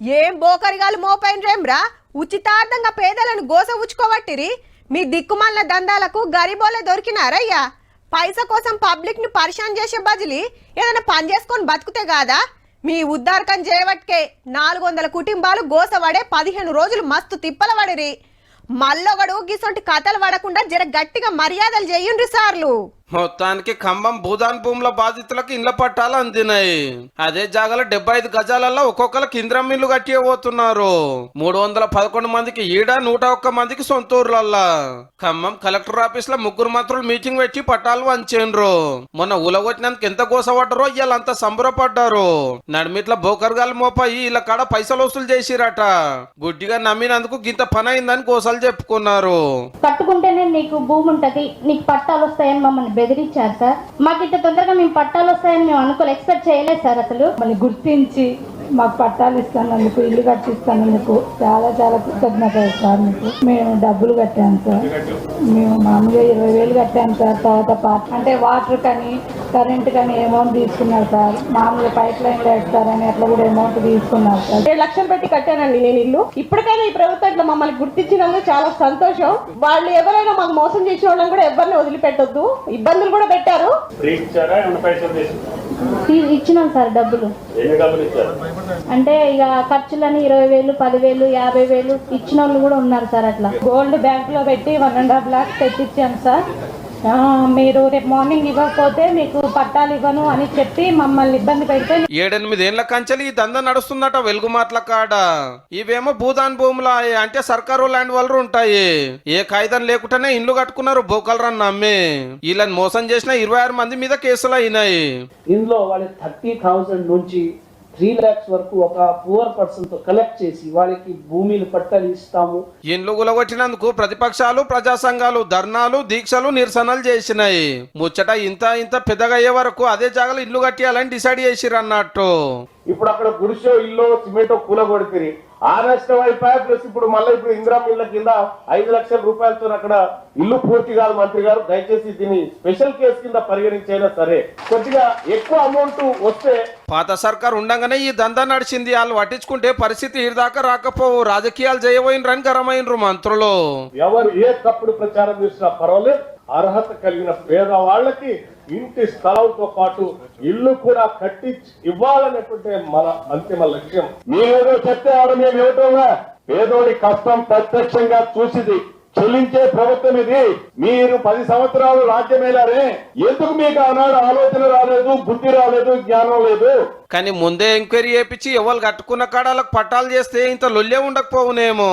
ఏం బోకరిగాలు మోపైనరేమ్రా? ఉచితార్థంగా పేదలను గోస ఉచ్చుకోవట్టిరి. మీ దిక్కుమాల దందాలకు గరీబోలే దొరికినారయ్యా. పైసా కోసం పబ్లిక్ ని పరిశాన్ చేసే బదిలి ఏదైనా పని చేసుకొని బతుకుతే కాదా? మీ ఉద్దారకం చేయవట్కే 400 కుటుంబాలు గోసవడే 15 రోజులు మస్తు తిప్పల పడిరి. మల్లొగడు గిసొంటి కథలు పడకుండా జర గట్టిగా మర్యాదలు చేయండి సార్లు. మొత్తానికి ఖమ్మం భూదాన్ భూముల బాధితులకు ఇండ్ల పట్టాలు అందినాయి. అదే జాగాలో 75 గజాలలో ఒక్కొక్కరికి ఇంద్రం ఇల్లు కట్టిపోతున్నారు. 311 మందికి ఈడ 101 మందికి సొంత ఊర్లల్లా. ఖమ్మం కలెక్టర్ ఆఫీస్ లో 3 మంత్రులు మీటింగ్ పెట్టి పట్టాలు వంచేండ్రు. మొన్న ఉలగొట్టినందుకు ఎంత గోసపడ్డారో ఇవాళంతా సంబరపడ్డారు. నడిమిట్ల బోకర్గాలు మోపాయి ఇలా కాడ పైసలు వసూలు చేసిరట. గుడ్డిగా నమ్మినందుకు గింత పని అయిందని గోసలు చెప్పుకున్నారు. కట్టుకుంటేనే నీకు భూమి ఉంటది, నీకు పట్టాలు వస్తాయని మమ్మల్ని బెదిరించారు సార్. మాకు ఇంత తొందరగా మేము పట్టాలు వస్తాయని మేము అనుకోలేదు, ఎక్స్పెక్ట్ చేయలేదు సార్. అసలు మళ్ళీ గుర్తించి మాకు పట్టాలు ఇస్తానందుకు, ఇల్లు కట్టిస్తానందుకు చాలా చాలా కృతజ్ఞతలు సార్. మీకు మేము డబ్బులు కట్టాము సార్. మేము మామూలుగా 20,000 కట్టాము సార్. తర్వాత అంటే వాటర్ కానీ కరెంట్ కానీ అమౌంట్ తీసుకున్నారు సార్. మామూలుగా పైప్ లైన్ వేస్తారని అట్లా కూడా అమౌంట్ తీసుకున్నారు సార్. 7 లక్షలు పెట్టి కట్టానండి నేను ఇల్లు. ఇప్పటికైనా ఈ ప్రభుత్వం ఇట్లా మమ్మల్ని గుర్తించినందుకు చాలా సంతోషం. వాళ్ళు ఎవరైనా మాకు మోసం చేసిన వాళ్ళని కూడా ఎవరిని వదిలిపెట్టొద్దు. ఇబ్బందులు కూడా పెట్టారు. ఇచ్చినాం సార్ డబ్బులు. అంటే ఇక ఖర్చులని 20,000, 10,000, 50,000 ఇచ్చిన వాళ్ళు కూడా ఉన్నారు సార్. అట్లా గోల్డ్ బ్యాంక్ లో పెట్టి 1.5 lakhs తెచ్చిచ్చాను సార్. మీరు రేపు మార్నింగ్ ఇవ్వకపోతే మీకు పట్టాలు ఇవ్వను అని చెప్పి మమ్మల్ని ఇబ్బంది పెడితే 7-8 ఏళ్ల కంచెలు ఈ దందా నడుస్తుందట వెలుగుమాట్ల కాడ. ఇవేమో భూదాన్ భూములు అంటే సర్కారు ల్యాండ్ వాళ్ళు ఉంటాయి. ఏ కాగితం లేకుండానే ఇండ్లు కట్టుకున్నారు బోకల్రని నమ్మి. వీళ్ళని మోసం చేసిన 26 మంది మీద కేసులు అయినాయి. ఇందులో వాళ్ళకి 30,000 నుంచి 3 lakhs వరకు ఒక పూర్ పర్సన్ తో కలెక్ట్ చేసి వాళ్ళకి భూమిని పట్టాలు ఇస్తాము. ఇండ్లు గులగొట్టినందుకు ప్రతిపక్షాలు, ప్రజా సంఘాలు ధర్నాలు, దీక్షలు, నిరసనలు చేసినాయి. ముచ్చట ఇంత పెద్దగా అయ్యే వరకు అదే జాగాలో ఇల్లు కట్టియాలని డిసైడ్ చేసిరు అన్నట్టు. ఇప్పుడు అక్కడ గుడిసో ఇల్లు సిమెంటో కూలగొడితే ఆ నష్టం అయిపోయా. ప్లస్ ఇప్పుడు మళ్ళీ ఇందిరా ఇళ్ల కింద 5 లక్షల రూపాయలతో అక్కడ ఇల్లు పూర్తి కాదు. మంత్రి గారు దయచేసి దీన్ని స్పెషల్ కేసు కింద పరిగణించైనా సరే కొద్దిగా ఎక్కువ అమౌంట్ వస్తే. పాత సర్కార్ ఉండగానే ఈ దందా నడిచింది. వాళ్ళు పట్టించుకుంటే పరిస్థితి ఇదాకా రాకపోవు. రాజకీయాలు చేయబోయినరని గరమైనరు మంత్రులు. ఎవరు ఏ తప్పుడు ప్రచారం చేసినా పర్వాలేదు, అర్హత కలిగిన పేదవాళ్లకి ఇంటి స్థలంతో పాటు ఇల్లు కూడా కట్టించి ఇవ్వాలనేటువంటి మన అంతిమ లక్ష్యం. మీరేదో చెప్తే ఆడ మేము ఇవ్వటంగా పేదోడి కష్టం ప్రత్యక్షంగా చూసిది చెల్లించే ప్రభుత్వం ఇది. మీరు 10 సంవత్సరాలు రాజ్యమేలారే, ఎందుకు మీకు ఆనాడు ఆలోచన రాలేదు, బుద్ధి రాలేదు, జ్ఞానం లేదు? కానీ ముందే ఎంక్వైరీ చేపించి ఎవరు కట్టుకున్న కాడాలకు పట్టాలు చేస్తే ఇంత లొల్లే ఉండకపోవునేమో.